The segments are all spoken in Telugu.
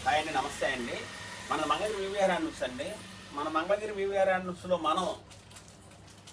హాయ్ అండి, నమస్తే అండి. మన మంగళగిరి వివిఆర్ హ్యాండ్లూమ్స్ అండి. మన మంగళగిరి వివిఆర్ హ్యాండ్లూమ్స్లో మనం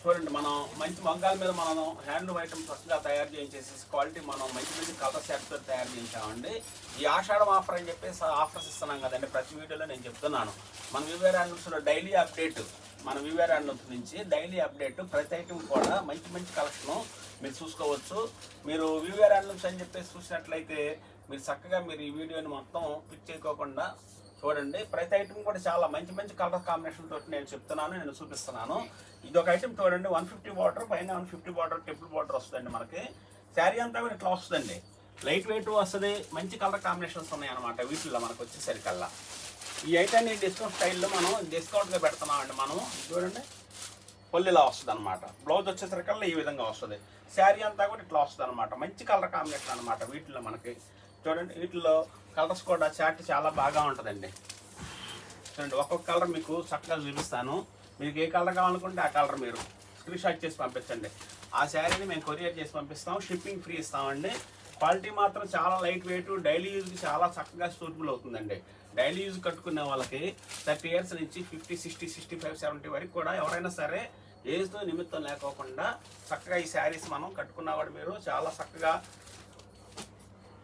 చూడండి, మనం మంచి మగ్గాల మీద మనం హ్యాండ్లూమ్ ఐటమ్స్ చక్కగా తయారు చేయించేసి క్వాలిటీ మనం మంచి మంచి కలర్ సెట్తో తయారు చేయించామండి. ఈ ఆషాఢం ఆఫర్ అని చెప్పేసి ఆఫర్స్ ఇస్తున్నాం కదండి. ప్రతి వీడియోలో నేను చెప్తున్నాను, మన వివిఆర్ హ్యాండ్లూమ్స్లో డైలీ అప్డేట్, మన వివిఆర్ హ్యాండ్లూమ్స్ నుంచి డైలీ అప్డేట్, ప్రతి ఐటమ్ కూడా మంచి మంచి కలెక్షన్ మీరు చూసుకోవచ్చు. మీరు వివిఆర్ హ్యాండ్లూమ్స్ అని చెప్పేసి చూసినట్లయితే మీరు చక్కగా మీరు ఈ వీడియోని మొత్తం క్లిక్ చేయకోకుండా చూడండి. ప్రతి ఐటమ్ కూడా చాలా మంచి మంచి కలర్ కాంబినేషన్ తోటి నేను చెప్తున్నాను, నేను చూపిస్తున్నాను. ఇది ఒక ఐటమ్ చూడండి, 150 బార్డర్ పైన 150 బార్డర్ టెంపుల్ బార్డర్ వస్తుందండి. మనకి శారీ అంతా కూడా ఇట్లా వస్తుందండి, లైట్ వెయిట్ వస్తుంది. మంచి కలర్ కాంబినేషన్స్ ఉన్నాయన్నమాట వీటిల్లో మనకు వచ్చేసరికల్లా. ఈ ఐటాన్ని డిస్కౌంట్ స్టైల్లో మనం డిస్కౌంట్గా పెడుతున్నామండి. మనం చూడండి, పొల్లిలా వస్తుంది అనమాట. బ్లౌజ్ వచ్చేసరికల్లా ఈ విధంగా వస్తుంది. శారీ అంతా కూడా ఇట్లా వస్తుంది అనమాట. మంచి కలర్ కాంబినేషన్ అనమాట వీటిల్లో మనకి. చూడండి, వీటిలో కలర్స్ కూడా చాట్ చాలా బాగా ఉంటుందండి. చూడండి, ఒక్కొక్క కలర్ మీకు చక్కగా చూపిస్తాను. మీకు ఏ కలర్ కావాలనుకుంటే ఆ కలర్ మీరు స్క్రీన్ షాట్ చేసి పంపించండి. ఆ శారీని మేము కొరియర్ చేసి పంపిస్తాం, షిప్పింగ్ ఫ్రీ ఇస్తామండి. క్వాలిటీ మాత్రం చాలా లైట్ వెయిట్, డైలీ యూజ్కి చాలా చక్కగా సూటబుల్ అవుతుందండి. డైలీ యూజ్ కట్టుకునే వాళ్ళకి 30 ఇయర్స్ నుంచి 50, 60, 65, 70 వరకు కూడా ఎవరైనా సరే ఏజ్తో నిమిత్తం లేకోకుండా చక్కగా ఈ శారీస్ మనం కట్టుకున్నా కూడా మీరు చాలా చక్కగా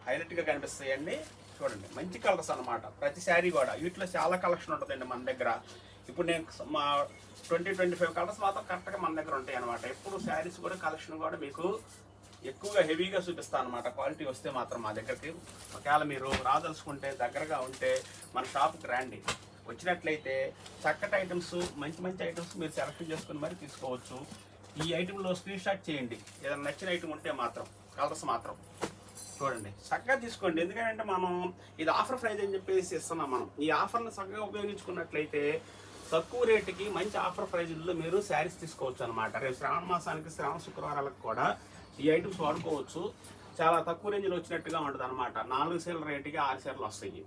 హైలైట్గా కనిపిస్తాయండి. చూడండి, మంచి కలర్స్ అనమాట ప్రతి శారీ కూడా. వీటిలో చాలా కలెక్షన్ ఉంటుందండి మన దగ్గర. ఇప్పుడు నేను మా 20-25 కలర్స్ మాత్రం కరెక్ట్గా మన దగ్గర ఉంటాయి అనమాట. ఎప్పుడు శారీస్ కూడా కలెక్షన్ కూడా మీకు ఎక్కువగా హెవీగా చూపిస్తాను అనమాట. క్వాలిటీ వస్తే మాత్రం మా దగ్గరికి. ఒకవేళ మీరు రాదలుచుకుంటే దగ్గరగా ఉంటే మన షాప్కి రండి. వచ్చినట్లయితే చక్కటి ఐటమ్స్, మంచి మంచి ఐటమ్స్ మీరు సెలెక్ట్ చేసుకుని మరి తీసుకోవచ్చు. ఈ ఐటెంలో స్క్రీన్ షాట్ చేయండి, ఏదైనా నచ్చిన ఐటమ్ ఉంటే మాత్రం, కలర్స్ మాత్రం చూడండి చక్కగా తీసుకోండి. ఎందుకంటే మనం ఇది ఆఫర్ ప్రైజ్ అని చెప్పేసి ఇస్తున్నాం. మనం ఈ ఆఫర్ని చక్కగా ఉపయోగించుకున్నట్లయితే తక్కువ రేటుకి మంచి ఆఫర్ ప్రైజ్లో మీరు శారీస్ తీసుకోవచ్చు అనమాట. రేపు శ్రావణ మాసానికి, శ్రావణ శుక్రవారాలకు కూడా ఈ ఐటమ్స్ వాడుకోవచ్చు. చాలా తక్కువ రేంజ్లో వచ్చినట్టుగా ఉంటుంది అనమాట. 4 చీరల రేటుకి 6 చీరలు వస్తాయి,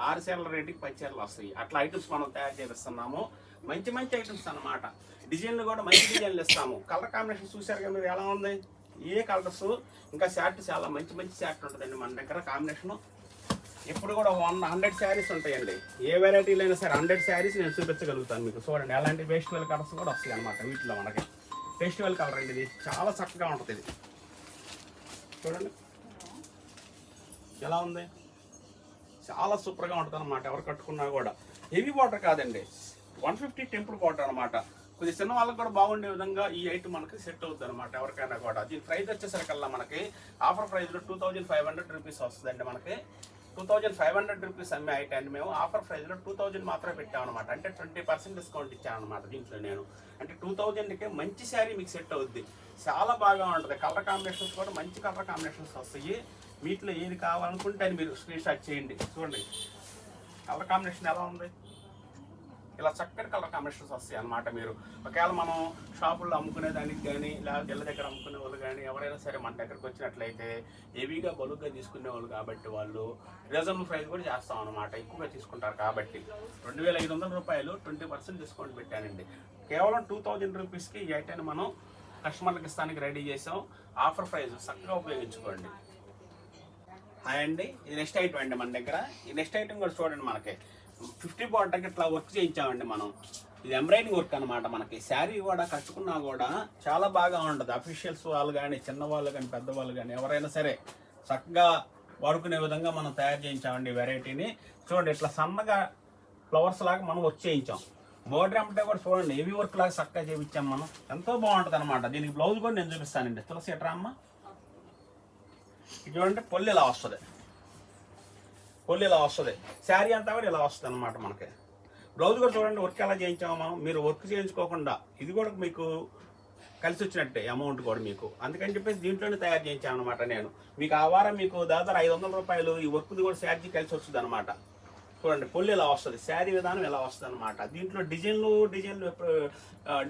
6 చీరల రేటుకి 10 చీరలు వస్తాయి. అట్లా ఐటమ్స్ మనం తయారు చేపిస్తున్నాము. మంచి మంచి ఐటమ్స్ అనమాట. డిజైన్లు కూడా మంచి డిజైన్లు ఇస్తాము. కలర్ కాంబినేషన్ చూసారుగా మీరు ఎలా ఉంది, ఏ కలర్స్. ఇంకా షార్ట్ చాలా మంచి మంచి షార్ట్ ఉంటుందండి మన దగ్గర. కాంబినేషను ఇప్పుడు కూడా 100 శారీస్ ఉంటాయండి. ఏ వెరైటీలు అయినా సరే 100 శారీస్ నేను చూపించగలుగుతాను మీకు. చూడండి, అలాంటి ఫెస్టివల్ కలర్స్ కూడా వస్తాయి అనమాట వీటిలో మనకి. ఫెస్టివల్ కలర్ అండి, ఇది చాలా చక్కగా ఉంటుంది. ఇది చూడండి ఎలా ఉంది, చాలా సూపర్గా ఉంటుంది అనమాట. ఎవరు కట్టుకున్నా కూడా. హెవీ బార్డర్ కాదండి, 150 టెంపుల్ బార్డర్ అనమాట. కొద్దిగా చిన్న వాళ్ళకి కూడా బాగుండే విధంగా ఈ ఐటమ్ మనకి సెట్ అవుతుంది అనమాట ఎవరికైనా కూడా. దీని ప్రైస్ వచ్చేసరికల్లా మనకి ఆఫర్ ప్రైస్లో 2500 రూపీస్ వస్తుందండి. మనకి 2500 రూపీస్ అమ్మే ఐటాన్ని మేము ఆఫర్ ప్రైస్లో 2000 మాత్రమే పెట్టామన్నమాట. అంటే 20% డిస్కౌంట్ ఇచ్చామన్నమాట దీంట్లో నేను. అంటే 2000కే మంచి శారీ మీకు సెట్ అవుద్ది. చాలా బాగా ఉంటుంది. కలర్ కాంబినేషన్స్ కూడా మంచి కలర్ కాంబినేషన్స్ వస్తాయి. వీటిలో ఏది కావాలనుకుంటే అది మీరు స్క్రీన్ షాట్ చేయండి. చూడండి కలర్ కాంబినేషన్ ఎలా ఉంది, ఇలా చక్కటి కలర్ కాంబినేషన్స్ వస్తాయి అన్నమాట. మీరు ఒకవేళ మనం షాపుల్లో అమ్ముకునే దానికి కానీ, లేకపోతే ఇళ్ళ దగ్గర అమ్ముకునే వాళ్ళు కానీ ఎవరైనా సరే మన దగ్గరకు వచ్చినట్లయితే హెవీగా బలుగ్గా తీసుకునే వాళ్ళు కాబట్టి వాళ్ళు రీజనబుల్ ప్రైస్ కూడా చేస్తాం అనమాట. ఎక్కువగా తీసుకుంటారు కాబట్టి 2500 రూపాయలు 20% డిస్కౌంట్ పెట్టానండి. కేవలం 2000 రూపీస్కి ఈ ఐటాన్ని మనం కస్టమర్లకు ఇస్తానికి రెడీ చేసాం. ఆఫర్ ప్రైస్ చక్కగా ఉపయోగించుకోండి. హాయ్ అండి, ఇది నెక్స్ట్ ఐటమ్ అండి మన దగ్గర. ఈ నెక్స్ట్ ఐటమ్ కూడా చూడండి, మనకి 50 బార్డర్కి ఇట్లా వర్క్ చేయించామండి మనం. ఇది ఎంబ్రాయిడింగ్ వర్క్ అనమాట. మనకి శారీ కూడా కట్టుకున్నా కూడా చాలా బాగా ఉంటుంది. అఫీషియల్స్ వాళ్ళు కానీ, చిన్నవాళ్ళు కానీ, పెద్దవాళ్ళు కానీ ఎవరైనా సరే చక్కగా వాడుకునే విధంగా మనం తయారు చేయించామండి వెరైటీని. చూడండి, ఇట్లా సన్నగా ఫ్లవర్స్ లాగా మనం వర్క్ చేయించాం. బోర్డర్ అంటే కూడా చూడండి హెవీ వర్క్ లాగా చక్కగా చేయించాం మనం. ఎంతో బాగుంటుంది అనమాట. దీనికి బ్లౌజ్ కూడా నేను చూపిస్తానండి. తులసి ఎట్రా అమ్మ, ఇది చూడండి, పొల్లి ఇలా వస్తుంది, పొల్లి ఇలా వస్తుంది. శారీ అంతా కూడా ఇలా వస్తుంది అనమాట. మనకి బ్లౌజ్ కూడా చూడండి వర్క్ ఎలా చేయించాము మనం. మీరు వర్క్ చేయించుకోకుండా ఇది కూడా మీకు కలిసి వచ్చినట్టే అమౌంట్ కూడా మీకు. అందుకని చెప్పేసి దీంట్లోనే తయారు చేయించాను అనమాట నేను. మీకు ఆ వారం మీకు దాదాపు 500 రూపాయలు ఈ వర్క్ది కూడా శారీ కలిసి వస్తుంది అనమాట. చూడండి పొల్లి ఇలా వస్తుంది, శారీ విధానం ఇలా వస్తుంది అనమాట. దీంట్లో డిజైన్లు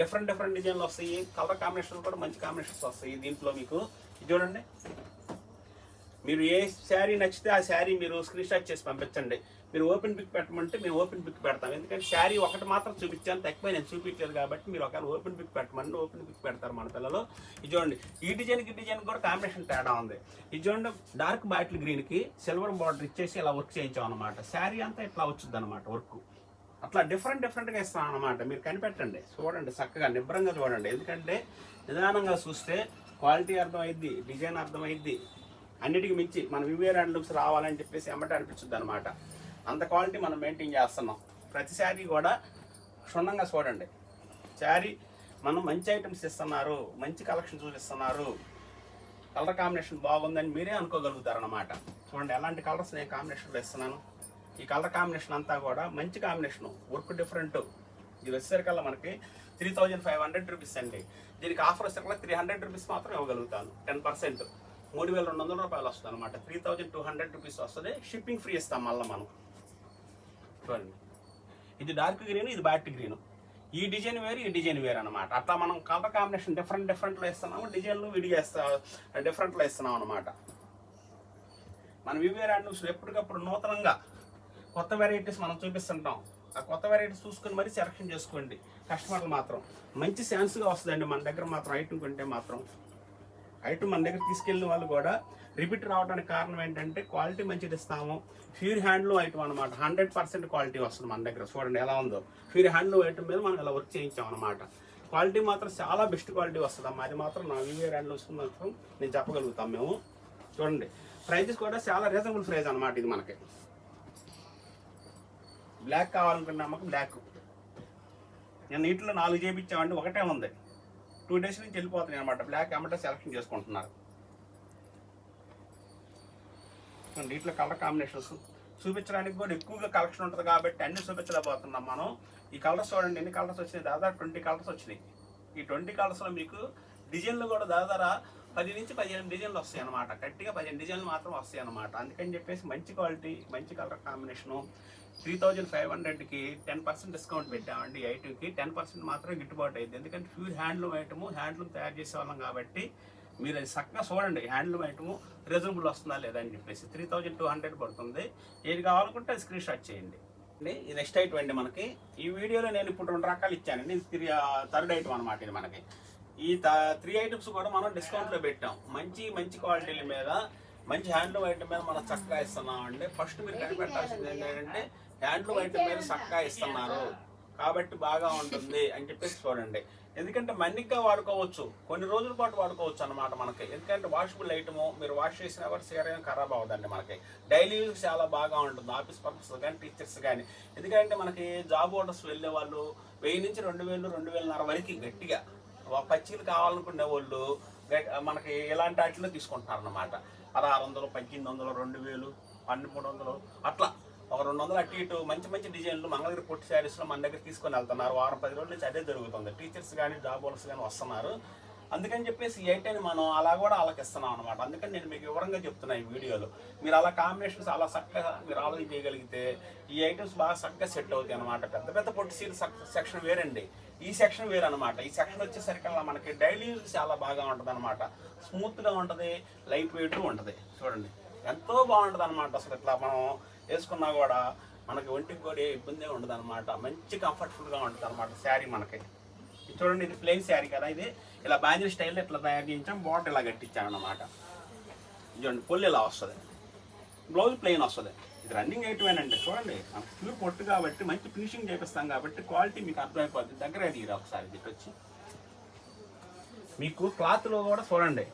డిఫరెంట్ డిజైన్లు వస్తాయి. కలర్ కాంబినేషన్ కూడా మంచి కాంబినేషన్స్ వస్తాయి దీంట్లో మీకు. చూడండి, మీరు ఏ శారీ నచ్చితే ఆ శారీ మీరు స్క్రీన్ షాట్ చేసి పంపించండి. మీరు ఓపెన్ పిక్ పెట్టమంటే మేము ఓపెన్ పిక్ పెడతాం. ఎందుకంటే శారీ ఒకటి మాత్రం చూపించాను, తక్కువ నేను చూపించలేదు కాబట్టి మీరు ఒకవేళ ఓపెన్ పిక్ పెట్టమంటే ఓపెన్ పిక్ పెడతారు మన పిల్లలు. ఇది చూడండి, ఈ డిజైన్ కూడా కాంబినేషన్ తేడా ఉంది. ఇది చూడండి, డార్క్ బాటిల్ గ్రీన్కి సిల్వర్ బార్డర్ ఇచ్చేసి ఇలా వర్క్ చేయించాం అనమాట. శారీ అంతా ఇట్లా వచ్చింది అనమాట వర్క్. అట్లా డిఫరెంట్గా ఇస్తాం అనమాట. మీరు కనిపెట్టండి, చూడండి, చక్కగా నిబ్రంగా చూడండి. ఎందుకంటే నిదానంగా చూస్తే క్వాలిటీ అర్థమైద్ది, డిజైన్ అర్థమైద్ది. అన్నిటికీ మించి మన వివేర్ అండ్ లుక్స్ రావాలని చెప్పేసి ఎమ్మటే అనిపించుద్ది అనమాట. అంత క్వాలిటీ మనం మెయింటైన్ చేస్తున్నాం. ప్రతి శారీ కూడా క్షుణ్ణంగా చూడండి. శారీ మనం మంచి ఐటమ్స్ ఇస్తున్నారు, మంచి కలెక్షన్ చూపిస్తున్నారు, కలర్ కాంబినేషన్ బాగుందని మీరే అనుకోగలుగుతారనమాట. చూడండి ఎలాంటి కలర్స్ నేను కాంబినేషన్లో ఇస్తున్నాను. ఈ కలర్ కాంబినేషన్ అంతా కూడా మంచి కాంబినేషను, వర్క్ డిఫరెంట్. ఇది వచ్చేసరికల్లా మనకి 3500 రూపీస్ అండి. దీనికి ఆఫర్ వచ్చేసరికల్లా 300 రూపీస్ మాత్రం ఇవ్వగలుగుతాను. 10%, 3200 రూపాయలు వస్తుంది అనమాట. 3200 రూపీస్ వస్తుంది. షిప్పింగ్ ఫ్రీ ఇస్తాం మళ్ళీ మనం. చూడండి, ఇది డార్క్ గ్రీన్, ఇది బాటిల్ గ్రీన్. ఈ డిజైన్ వేరు, ఈ డిజైన్ వేరు అనమాట. అట్లా మనం కలర్ కాంబినేషన్ డిఫరెంట్లో ఇస్తున్నాము, డిజైన్లు విడిగా డిఫరెంట్లో ఇస్తున్నాం అనమాట. మన వివేర్ అండ్ లుక్స్ ఎప్పటికప్పుడు నూతనంగా కొత్త వెరైటీస్ మనం చూపిస్తుంటాం. ఆ కొత్త వెరైటీస్ చూసుకొని మరీ సెలెక్షన్ చేసుకోండి. కస్టమర్లు మాత్రం మంచి ఛాన్స్గా వస్తుందండి మన దగ్గర మాత్రం. ఐటమ్ కొంటే మాత్రం ఐటమ్ మన దగ్గర తీసుకెళ్ళిన వాళ్ళు కూడా రిపీట్ రావడానికి కారణం ఏంటంటే క్వాలిటీ మంచిది ఇస్తాము. ప్యూర్ హ్యాండ్లూమ్ ఐటమ్ అనమాట. 100% క్వాలిటీ వస్తుంది మన దగ్గర. చూడండి ఎలా ఉందో. ప్యూర్ హ్యాండ్లూమ్ ఐటమ్ మీద మనం ఇలా వర్క్ చేయించాం అనమాట. క్వాలిటీ మాత్రం చాలా బెస్ట్ క్వాలిటీ వస్తుంది అమ్మా. అది మాత్రం నా వివేర్ అండ్ లుక్స్ మాత్రం నేను చెప్పగలుగుతాం మేము. చూడండి, ప్రైజెస్ కూడా చాలా రీజనబుల్ ప్రైస్ అనమాట. ఇది మనకి బ్లాక్ కావాలనుకున్నా మాకు బ్లాక్. నేను నీటిలో 4 చేయించామండి, ఒకటే ఉంది. 2 డేస్ నుంచి వెళ్ళిపోతున్నాయి అనమాట. బ్లాక్ ఏమంటే సెలెక్షన్ చేసుకుంటున్నారు. నీటిలో కలర్ కాంబినేషన్స్ చూపించడానికి కూడా ఎక్కువగా కలెక్షన్ ఉంటుంది కాబట్టి అన్ని చూపించలేకపోతున్నాం మనం. ఈ కలర్స్ చూడండి, ఎన్ని కలర్స్ వచ్చినాయి, దాదాపు 20 కలర్స్ వచ్చినాయి. ఈ 20 కలర్స్లో మీకు డిజైన్లు కూడా దాదాపు 10 నుంచి 15 డిజైన్లు వస్తాయి అనమాట. గట్టిగా 15 డిజైన్లు మాత్రం వస్తాయి అనమాట. అందుకని చెప్పేసి మంచి క్వాలిటీ, మంచి కలర్ కాంబినేషను. 3500కి 10% డిస్కౌంట్ పెట్టామండి. ఈ ఐటమ్కి 10% మాత్రమే గిట్టుబాటు అయింది. ఎందుకంటే ప్యూర్ హ్యాండ్లూమ్ ఐటము, హ్యాండ్లూమ్ తయారు చేసే వాళ్ళం కాబట్టి మీరు అది చక్కగా చూడండి. హ్యాండ్లూమ్ ఐటము రీజనబుల్ వస్తుందా లేదా అని చెప్పేసి 3200 పడుతుంది. ఏది కావాలనుకుంటే అది స్క్రీన్ షాట్ చేయండి. ఈ నెక్స్ట్ ఐటమ్ అండి మనకి. ఈ వీడియోలో నేను ఇప్పుడు 2 రకాలు ఇచ్చానండి. ఇది థర్డ్ ఐటమ్ అనమాట. ఇది మనకి ఈ 3 ఐటమ్స్ కూడా మనం డిస్కౌంట్లో పెట్టాం. మంచి క్వాలిటీల మీద, మంచి హ్యాండ్లూమ్ ఐటమ్ మీద మనం చక్కగా ఇస్తున్నామండి. ఫస్ట్ మీరు కనిపెట్టాల్సింది ఏంటంటే హ్యాండ్లూమ్ ఐటమ్ మీద చక్కగా ఇస్తున్నారు కాబట్టి బాగా ఉంటుంది అని చెప్పేసి చూడండి. ఎందుకంటే మన్నిగ్గా వాడుకోవచ్చు, కొన్ని రోజుల పాటు వాడుకోవచ్చు అనమాట మనకి. ఎందుకంటే వాషబుల్ ఐటము, మీరు వాష్ చేసినా కూడా సీరం ఖరాబ్ అవ్వదండి మనకి. డైలీ యూజ్ చాలా బాగా ఉంటుంది, ఆఫీస్ పర్పస్ కానీ, టీచర్స్ కానీ. ఎందుకంటే మనకి జాబ్ ఆర్డర్స్ వెళ్ళే వాళ్ళు 1000 నుంచి 2000, 2500 వరకు గట్టిగా పచ్చీలు కావాలనుకునే వాళ్ళు మనకి ఇలాంటి వాటిలో తీసుకుంటున్నారు అన్నమాట. 1600, 1800, 2000, 1300 అట్లా ఒక 200 అటు ఇటు మంచి డిజైన్లు మంగళగిరి పొట్టి శారీస్లో మన దగ్గర తీసుకొని వెళ్తున్నారు. వారం 10 రోజుల నుంచి అదే జరుగుతుంది. టీచర్స్ కానీ, జాబ్ హోల్డర్స్ కానీ వస్తున్నారు. అందుకని చెప్పేసి ఈ ఐటెంని మనం అలా కూడా ఆలకిస్తున్నాం అనమాట. అందుకని నేను మీకు వివరంగా చెప్తున్నా ఈ వీడియోలో. మీరు అలా కాంబినేషన్స్ అలా చక్కగా మీరు ఆలోచన చేయగలిగితే ఈ ఐటమ్స్ బాగా చక్కగా సెట్ అవుతాయి అనమాట. పెద్ద పొట్టి సీల్ సెక్షన్ వేరండి, ఈ సెక్షన్ వేరు అనమాట. ఈ సెక్షన్ వచ్చేసరికల్లా మనకి డైలీ యూజ్ చాలా బాగా ఉంటుంది అనమాట. స్మూత్గా ఉంటుంది, లైట్ వెయిట్ ఉంటుంది. చూడండి ఎంతో బాగుంటుంది అనమాట. అసలు ఇట్లా మనం వేసుకున్నా కూడా మనకి ఒంటికి కూడా ఇబ్బంది ఉండదు అనమాట. మంచి కంఫర్టబుల్గా ఉంటుంది అనమాట శారీ మనకి. చూడండి, ఇది ప్లెయిన్ శారీ కదా. ఇది ఇలా బాంజీ స్టైల్లో ఇట్లా తయారు చేయించాం, బార్డర్ ఇలా కట్టించాం అనమాట. చూడండి, పొల్లు ఇలా వస్తుంది, బ్లౌజ్ ప్లెయిన్ వస్తుంది. ఇది రన్నింగ్ ఐటమేనండి. చూడండి, మనకు ప్యూర్ పొట్టు కాబట్టి మంచి ఫినిషింగ్ చేపిస్తాం కాబట్టి క్వాలిటీ మీకు అర్థమైపోతుంది. దగ్గర తీరా ఒకసారి వచ్చి మీకు క్లాత్లో కూడా చూడండి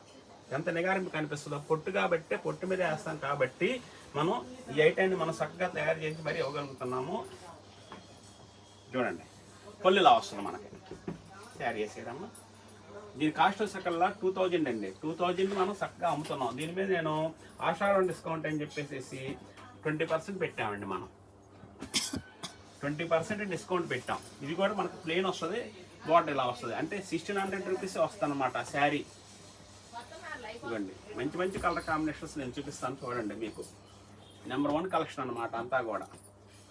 ఎంత నిగారింపు కనిపిస్తుందో. పొట్టు కాబట్టి పొట్టు మీద వేస్తాం కాబట్టి మనం ఈ ఐటాన్ని మనం చక్కగా తయారు చేసి మరీ ఇవ్వగలుగుతున్నాము. చూడండి, పొల్లు ఇలా వస్తుంది మనకి తయారు చేసేదమ్మా. దీని కాస్ట్ వచ్చేకల్లా 2000 అండి. 2000 మనం చక్కగా అమ్ముతున్నాం. దీని మీద నేను ఆషాఢం డిస్కౌంట్ అని చెప్పేసి 20% పెట్టామండి. మనం 20% డిస్కౌంట్ పెట్టాం. ఇది కూడా మనకు ప్లెయిన్ వస్తుంది, బార్డర్ ఇలా వస్తుంది. అంటే 1600 రూపీస్ వస్తుంది అనమాట శారీ. ఇవ్వండి, మంచి కలర్ కాంబినేషన్స్ నేను చూపిస్తాను. చూడండి, మీకు నెంబర్ 1 కలెక్షన్ అనమాట అంతా కూడా.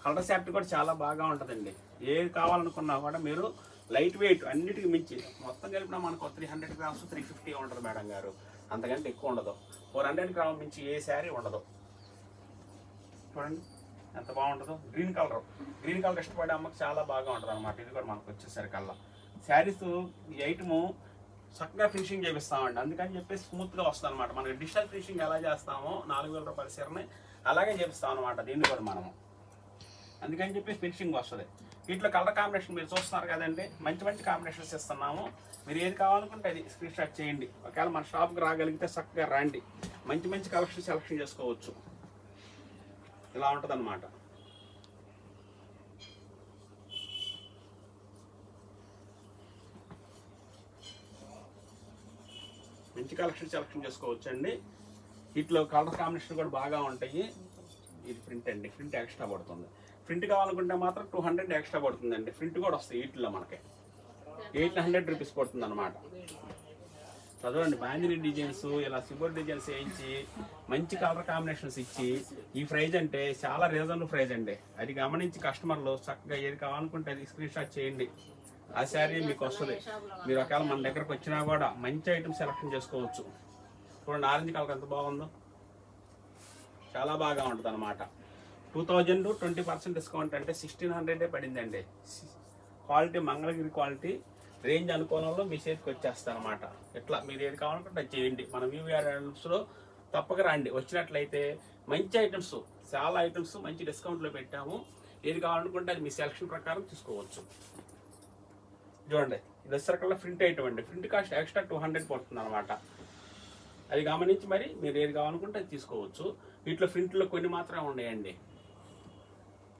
కలర్ సెట్ కూడా చాలా బాగా ఉంటుందండి. ఏది కావాలనుకున్నా కూడా మీరు లైట్ వెయిట్ అన్నిటికీ మించి మొత్తం కలిపినా మనకు 300 గ్రామ్స్ 350 ఉంటుంది మేడం గారు. అంతకంటే ఎక్కువ ఉండదు. 400 గ్రాముల మించి ఏ శారీ ఉండదు. చూడండి ఎంత బాగుంటుందో. గ్రీన్ కలర్ ఇష్టపడే అమ్మకి చాలా బాగా ఉంటుంది అనమాట. ఇది కూడా మనకు వచ్చేసరికల్లా శారీస్ ఈ ఐటము చక్కగా ఫినిషింగ్ చేపిస్తామండి. అందుకని చెప్పి స్మూత్గా వస్తుంది అనమాట. మనకి డిజిటల్ ఫినిషింగ్ ఎలా చేస్తామో 4000 రూపాయల చీరని అలాగే చేపిస్తాం అనమాట దీన్ని కూడా మనము. అందుకని చెప్పి ఫినిషింగ్ వస్తుంది. వీటిలో కలర్ కాంబినేషన్ మీరు చూస్తున్నారు కదండి, మంచి మంచి కాంబినేషన్స్ ఇస్తున్నాము. మీరు ఏది కావాలనుకుంటే అది స్క్రీన్ షాట్ చేయండి. ఒకవేళ మన షాప్కి రాగలిగితే చక్కగా రండి, మంచి మంచి కలెక్షన్ సెలెక్షన్ చేసుకోవచ్చు. ఇలా ఉంటుంది అన్నమాట. మంచి కలెక్షన్ సెలెక్షన్ చేసుకోవచ్చు అండి. వీటిలో కలర్ కాంబినేషన్ కూడా బాగా ఉంటాయి. ఇది ప్రింట్ అండి, ప్రింట్ ఎక్స్ట్రా పడుతుంది. ప్రింట్ కావాలనుకుంటే మాత్రం 200 ఎక్స్ట్రా పడుతుందండి. ప్రింట్ కూడా వస్తాయి వీటిలో మనకి 800 రూపీస్ పడుతుంది అనమాట. చదవండి, బాందిని డిజైన్స్ ఇలా సిబోర్ డిజైన్స్ వేయించి మంచి కలర్ కాంబినేషన్స్ ఇచ్చి ఈ ప్రైజ్ అంటే చాలా రీజనబుల్ ప్రైజ్ అండి. అది గమనించి కస్టమర్లు చక్కగా ఏది కావాలనుకుంటే అది స్క్రీన్ షాట్ చేయండి. ఆ శారీ మీకు వస్తుంది. మీరు ఒకవేళ మన దగ్గరకు వచ్చినా కూడా మంచి ఐటమ్ సెలెక్షన్ చేసుకోవచ్చు. చూడండి ఆరెంజ్ కలర్ ఎంత బాగుందో, చాలా బాగా ఉంటుంది అనమాట. 2000 20% డిస్కౌంట్ అంటే 1600 పడిందండి. క్వాలిటీ మంగళగిరి క్వాలిటీ, రేంజ్ అనుకూలంలో మీ చేతికి వచ్చేస్తాను అనమాట. ఇట్లా మీరు ఏది కావాలనుకుంటే అది చేయండి. మన వీవీఆర్ ఐటమ్స్లో తప్పక రండి. వచ్చినట్లయితే మంచి ఐటమ్స్, చాలా ఐటమ్స్ మంచి డిస్కౌంట్లో పెట్టాము. ఏది కావాలనుకుంటే అది మీ సెలక్షన్ ప్రకారం తీసుకోవచ్చు. చూడండి, ఇది వచ్చేసరికల్లా ప్రింట్ ఐటమ్ అండి. ప్రింట్ కాస్ట్ ఎక్స్ట్రా 200 పడుతుంది అనమాట. అది గమనించి మరి మీరు ఏది కావాలనుకుంటే అది తీసుకోవచ్చు. వీటిలో ప్రింట్లో కొన్ని మాత్రమే ఉన్నాయండి.